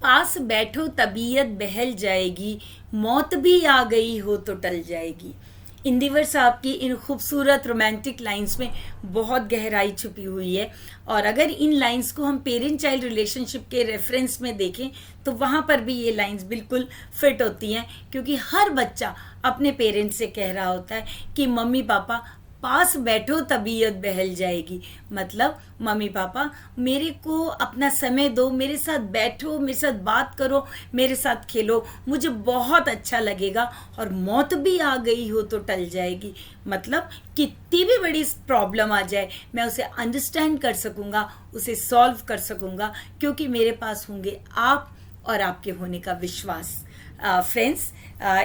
पास बैठो तबीयत बहल जाएगी, मौत भी आ गई हो तो टल जाएगी। इंदिवर साहब की इन खूबसूरत रोमांटिक लाइंस में बहुत गहराई छुपी हुई है। और अगर इन लाइंस को हम पेरेंट चाइल्ड रिलेशनशिप के रेफरेंस में देखें तो वहाँ पर भी ये लाइंस बिल्कुल फिट होती हैं, क्योंकि हर बच्चा अपने पेरेंट्स से कह रहा होता है कि मम्मी पापा पास बैठो तबीयत बहल जाएगी। मतलब मम्मी पापा मेरे को अपना समय दो, मेरे साथ बैठो, मेरे साथ बात करो, मेरे साथ खेलो, मुझे बहुत अच्छा लगेगा। और मौत भी आ गई हो तो टल जाएगी। मतलब कितनी भी बड़ी प्रॉब्लम आ जाए मैं उसे अंडरस्टैंड कर सकूंगा, उसे सॉल्व कर सकूंगा, क्योंकि मेरे पास होंगे आप और आपके होने का विश्वास। फ्रेंड्स,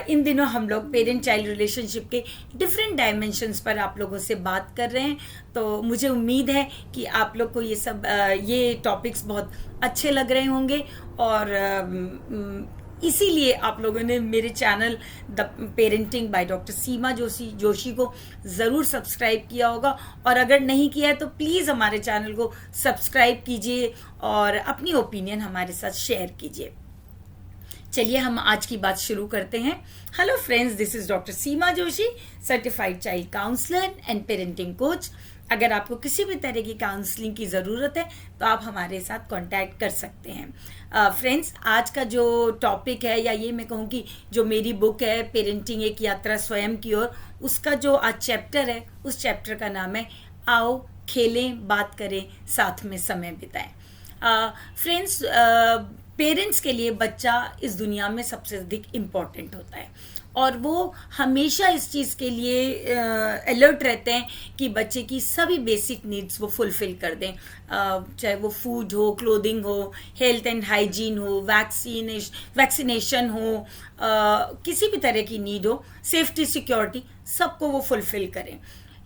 इन दिनों हम लोग पेरेंट चाइल्ड रिलेशनशिप के डिफरेंट डायमेंशंस पर आप लोगों से बात कर रहे हैं। तो मुझे उम्मीद है कि आप लोग को ये टॉपिक्स बहुत अच्छे लग रहे होंगे। और इसीलिए आप लोगों ने मेरे channel the parenting by doctor Seema Joshi को ज़रूर सब्सक्राइब किया होगा। और अगर नहीं किया है तो प्लीज़ हमारे चैनल को सब्सक्राइब कीजिए और अपनी ओपिनियन हमारे साथ शेयर कीजिए। चलिए हम आज की बात शुरू करते हैं। Hello friends, this is doctor Seema Joshi, certified child counsellor and parenting coach. अगर आपको किसी भी तरह की काउंसलिंग की ज़रूरत है तो आप हमारे साथ कांटेक्ट कर सकते हैं। फ्रेंड्स, आज का जो टॉपिक है, या ये मैं कहूँ कि जो मेरी बुक है पेरेंटिंग एक यात्रा स्वयं की ओर, उसका जो आज चैप्टर है, उस चैप्टर का नाम है आओ खेलें, बात करें, साथ में समय बिताएं। फ्रेंड्स, पेरेंट्स के लिए बच्चा इस दुनिया में सबसे अधिक इम्पॉर्टेंट होता है, और वो हमेशा इस चीज़ के लिए अलर्ट रहते हैं कि बच्चे की सभी बेसिक नीड्स वो फुलफिल कर दें। चाहे वो फूड हो, क्लोथिंग हो, हेल्थ एंड हाइजीन हो, वैक्सीनेशन हो, किसी भी तरह की नीड हो, सेफ्टी सिक्योरिटी, सबको वो फुलफिल करें।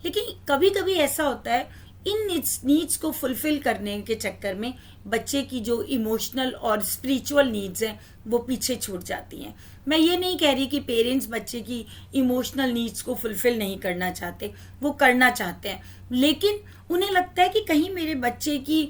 लेकिन कभी कभी ऐसा होता है इन नीड्स को फुलफिल करने के चक्कर में बच्चे की जो इमोशनल और स्पिरिचुअल नीड्स हैं वो पीछे छूट जाती हैं। मैं ये नहीं कह रही कि पेरेंट्स बच्चे की इमोशनल नीड्स को फुलफिल नहीं करना चाहते, वो करना चाहते हैं, लेकिन उन्हें लगता है कि कहीं मेरे बच्चे की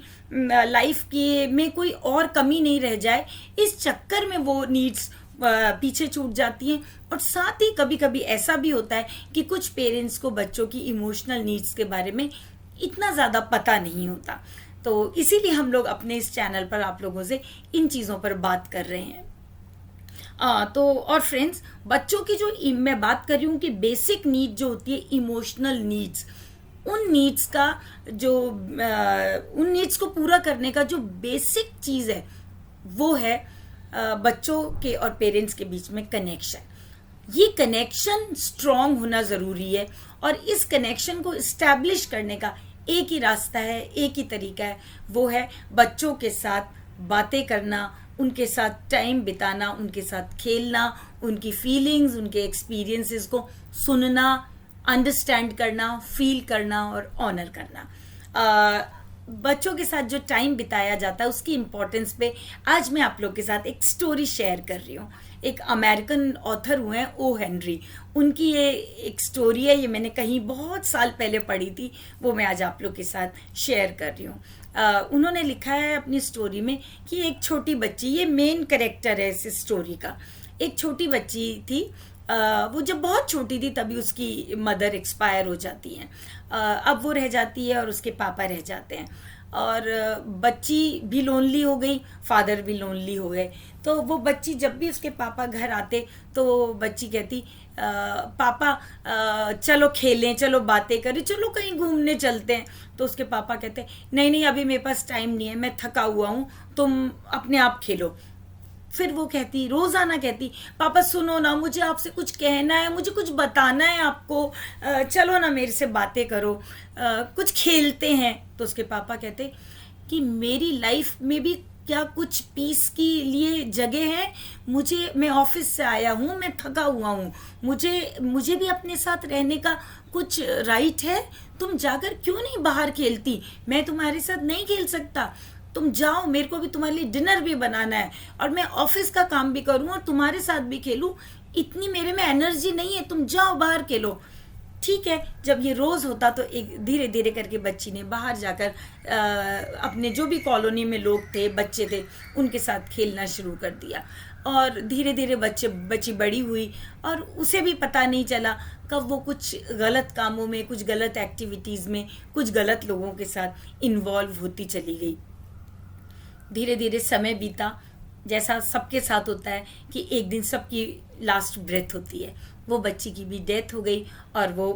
लाइफ के में कोई और कमी नहीं रह जाए, इस चक्कर में वो नीड्स पीछे छूट जाती हैं। और साथ ही कभी कभी ऐसा भी होता है कि कुछ पेरेंट्स को बच्चों की इमोशनल नीड्स के बारे में इतना ज़्यादा पता नहीं होता। तो इसीलिए हम लोग अपने इस चैनल पर आप लोगों से इन चीज़ों पर बात कर रहे हैं। और फ्रेंड्स, बच्चों की जो मैं बात कर रही हूँ कि बेसिक नीड जो होती है, इमोशनल नीड्स, उन नीड्स को पूरा करने का जो बेसिक चीज़ है वो है बच्चों के और पेरेंट्स के बीच में कनेक्शन। ये कनेक्शन स्ट्रॉन्ग होना ज़रूरी है, और इस कनेक्शन को इस्टेब्लिश करने का एक ही रास्ता है, एक ही तरीका है, वो है बच्चों के साथ बातें करना, उनके साथ टाइम बिताना, उनके साथ खेलना, उनकी फीलिंग्स, उनके एक्सपीरियंसेस को सुनना, अंडरस्टैंड करना, फील करना और ऑनर करना। बच्चों के साथ जो टाइम बिताया जाता है उसकी इम्पोर्टेंस पे आज मैं आप लोग के साथ एक स्टोरी शेयर कर रही हूँ। एक अमेरिकन ऑथर हुए हैं ओ हेनरी, उनकी ये एक स्टोरी है, ये मैंने कहीं बहुत साल पहले पढ़ी थी, वो मैं आज आप लोग के साथ शेयर कर रही हूँ। उन्होंने लिखा है अपनी स्टोरी में कि एक छोटी बच्ची, ये मेन कैरेक्टर है इस स्टोरी का, एक छोटी बच्ची थी। वो जब बहुत छोटी थी तभी उसकी मदर एक्सपायर हो जाती हैं। अब वो रह जाती है और उसके पापा रह जाते हैं, और बच्ची भी लोनली हो गई, फादर भी लोनली हो गए। तो वो बच्ची जब भी उसके पापा घर आते तो बच्ची कहती, पापा चलो खेलें, चलो बातें करें, चलो कहीं घूमने चलते हैं। तो उसके पापा कहते, नहीं नहीं अभी मेरे पास टाइम नहीं है, मैं थका हुआ हूँ, तुम अपने आप खेलो। फिर वो कहती, रोजाना कहती, पापा सुनो ना, मुझे आपसे कुछ कहना है, मुझे कुछ बताना है आपको, चलो ना मेरे से बातें करो, कुछ खेलते हैं। तो उसके पापा कहते कि मेरी लाइफ में भी क्या कुछ पीस के लिए जगह है? मैं ऑफिस से आया हूँ, मैं थका हुआ हूँ, मुझे भी अपने साथ रहने का कुछ राइट है। तुम जाकर क्यों नहीं बाहर खेलती? मैं तुम्हारे साथ नहीं खेल सकता, तुम जाओ, मेरे को भी तुम्हारे लिए डिनर भी बनाना है, और मैं ऑफिस का काम भी करूँ और तुम्हारे साथ भी खेलूँ, इतनी मेरे में एनर्जी नहीं है, तुम जाओ बाहर खेलो। ठीक है, जब ये रोज़ होता तो एक धीरे धीरे करके बच्ची ने बाहर जाकर अपने जो भी कॉलोनी में लोग थे, बच्चे थे, उनके साथ खेलना शुरू कर दिया। और धीरे धीरे बच्ची बड़ी हुई और उसे भी पता नहीं चला कब वो कुछ गलत कामों में, कुछ गलत एक्टिविटीज़ में, कुछ गलत लोगों के साथ इन्वॉल्व होती चली गई। धीरे धीरे समय बीता, जैसा सबके साथ होता है कि एक दिन सबकी लास्ट ब्रेथ होती है। वो बच्ची की भी डेथ हो गई और वो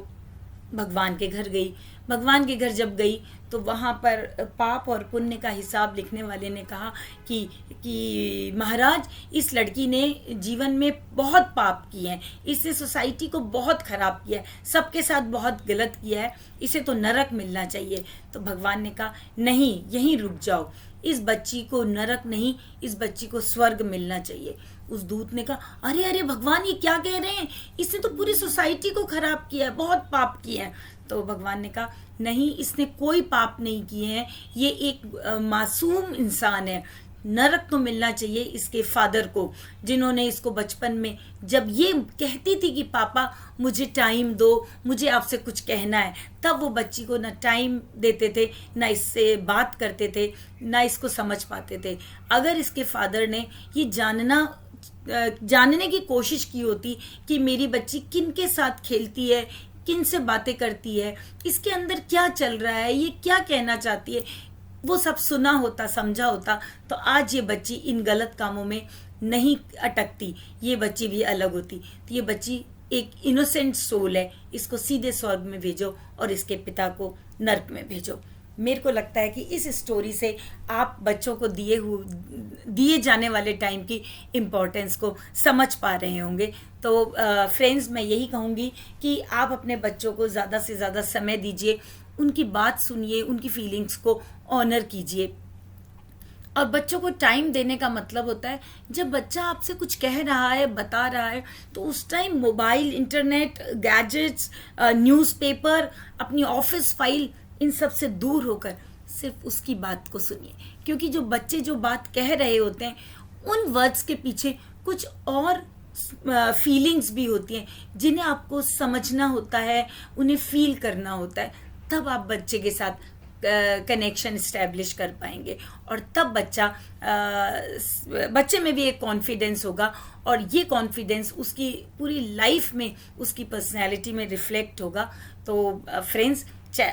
भगवान के घर गई। भगवान के घर जब गई तो वहाँ पर पाप और पुण्य का हिसाब लिखने वाले ने कहा कि महाराज, इस लड़की ने जीवन में बहुत पाप किए हैं, इसने सोसाइटी को बहुत ख़राब किया है, सबके साथ बहुत गलत किया है, इसे तो नरक मिलना चाहिए। तो भगवान ने कहा नहीं, यहीं रुक जाओ, इस बच्ची को नरक नहीं, इस बच्ची को स्वर्ग मिलना चाहिए। उस दूत ने कहा अरे अरे भगवान, ये क्या कह रहे हैं, इसने तो पूरी सोसाइटी को खराब किया है, बहुत पाप किए हैं। तो भगवान ने कहा नहीं, इसने कोई पाप नहीं किए हैं, ये एक मासूम इंसान है, नरक तो मिलना चाहिए इसके फादर को, जिन्होंने इसको बचपन में जब ये कहती थी कि पापा मुझे टाइम दो, मुझे आपसे कुछ कहना है, तब वो बच्ची को ना टाइम देते थे, ना इससे बात करते थे, ना इसको समझ पाते थे। अगर इसके फादर ने ये जानने की कोशिश की होती कि मेरी बच्ची किन के साथ खेलती है, किन से बातें करती है, इसके अंदर क्या चल रहा है, ये क्या कहना चाहती है, वो सब सुना होता, समझा होता, तो आज ये बच्ची इन गलत कामों में नहीं अटकती, ये बच्ची भी अलग होती। तो ये बच्ची एक इनोसेंट सोल है, इसको सीधे स्वर्ग में भेजो और इसके पिता को नर्क में भेजो। मेरे को लगता है कि इस स्टोरी से आप बच्चों को दिए जाने वाले टाइम की इम्पोर्टेंस को समझ पा रहे होंगे। तो फ्रेंड्स, मैं यही कहूँगी कि आप अपने बच्चों को ज़्यादा से ज़्यादा समय दीजिए, उनकी बात सुनिए, उनकी फीलिंग्स को ऑनर कीजिए। और बच्चों को टाइम देने का मतलब होता है जब बच्चा आपसे कुछ कह रहा है, बता रहा है, तो उस time mobile, internet, gadgets, newspaper, अपनी ऑफिस फाइल, इन सब से दूर होकर सिर्फ उसकी बात को सुनिए। क्योंकि जो बच्चे जो बात कह रहे होते हैं, उन वर्ड्स के पीछे कुछ और फीलिंग्स भी होती हैं जिन्हें आपको समझना होता है, उन्हें फील करना होता है। तब आप बच्चे के साथ कनेक्शन इस्टेब्लिश कर पाएंगे और तब बच्चे में भी एक कॉन्फिडेंस होगा और ये कॉन्फिडेंस उसकी पूरी लाइफ में, उसकी पर्सनैलिटी में रिफ्लेक्ट होगा। तो फ्रेंड्स,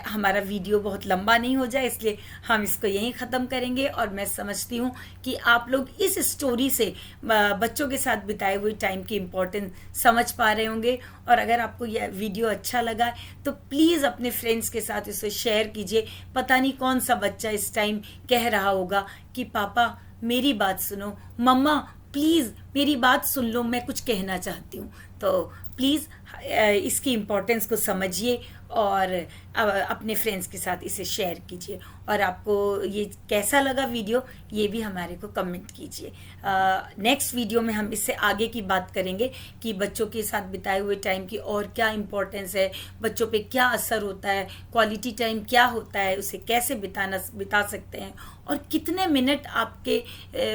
हमारा वीडियो बहुत लंबा नहीं हो जाए, इसलिए हम इसको यहीं ख़त्म करेंगे। और मैं समझती हूँ कि आप लोग इस स्टोरी से बच्चों के साथ बिताए हुए टाइम की इम्पोर्टेंस समझ पा रहे होंगे। और अगर आपको यह वीडियो अच्छा लगा तो प्लीज़ अपने फ्रेंड्स के साथ इसे शेयर कीजिए। पता नहीं कौन सा बच्चा इस टाइम कह रहा होगा कि पापा मेरी बात सुनो, मम्मा प्लीज़ मेरी बात सुन लो, मैं कुछ कहना चाहती हूँ। तो प्लीज़ इसकी इम्पोर्टेंस को समझिए और अपने फ्रेंड्स के साथ इसे शेयर कीजिए। और आपको ये कैसा लगा वीडियो, ये भी हमारे को कमेंट कीजिए। नेक्स्ट वीडियो में हम इससे आगे की बात करेंगे कि बच्चों के साथ बिताए हुए टाइम की और क्या इम्पोर्टेंस है, बच्चों पे क्या असर होता है, क्वालिटी टाइम क्या होता है, उसे कैसे बिता सकते हैं और कितने मिनट आपके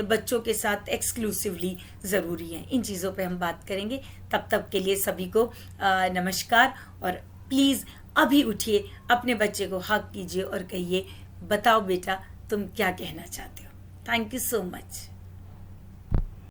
बच्चों के साथ एक्सक्लूसिवली ज़रूरी हैं। इन चीज़ों पे हम बात करेंगे। तब तक के लिए सभी को नमस्कार। और प्लीज़ अभी उठिए, अपने बच्चे को हग कीजिए और कहिए, बताओ बेटा तुम क्या कहना चाहते हो। Thank you so much.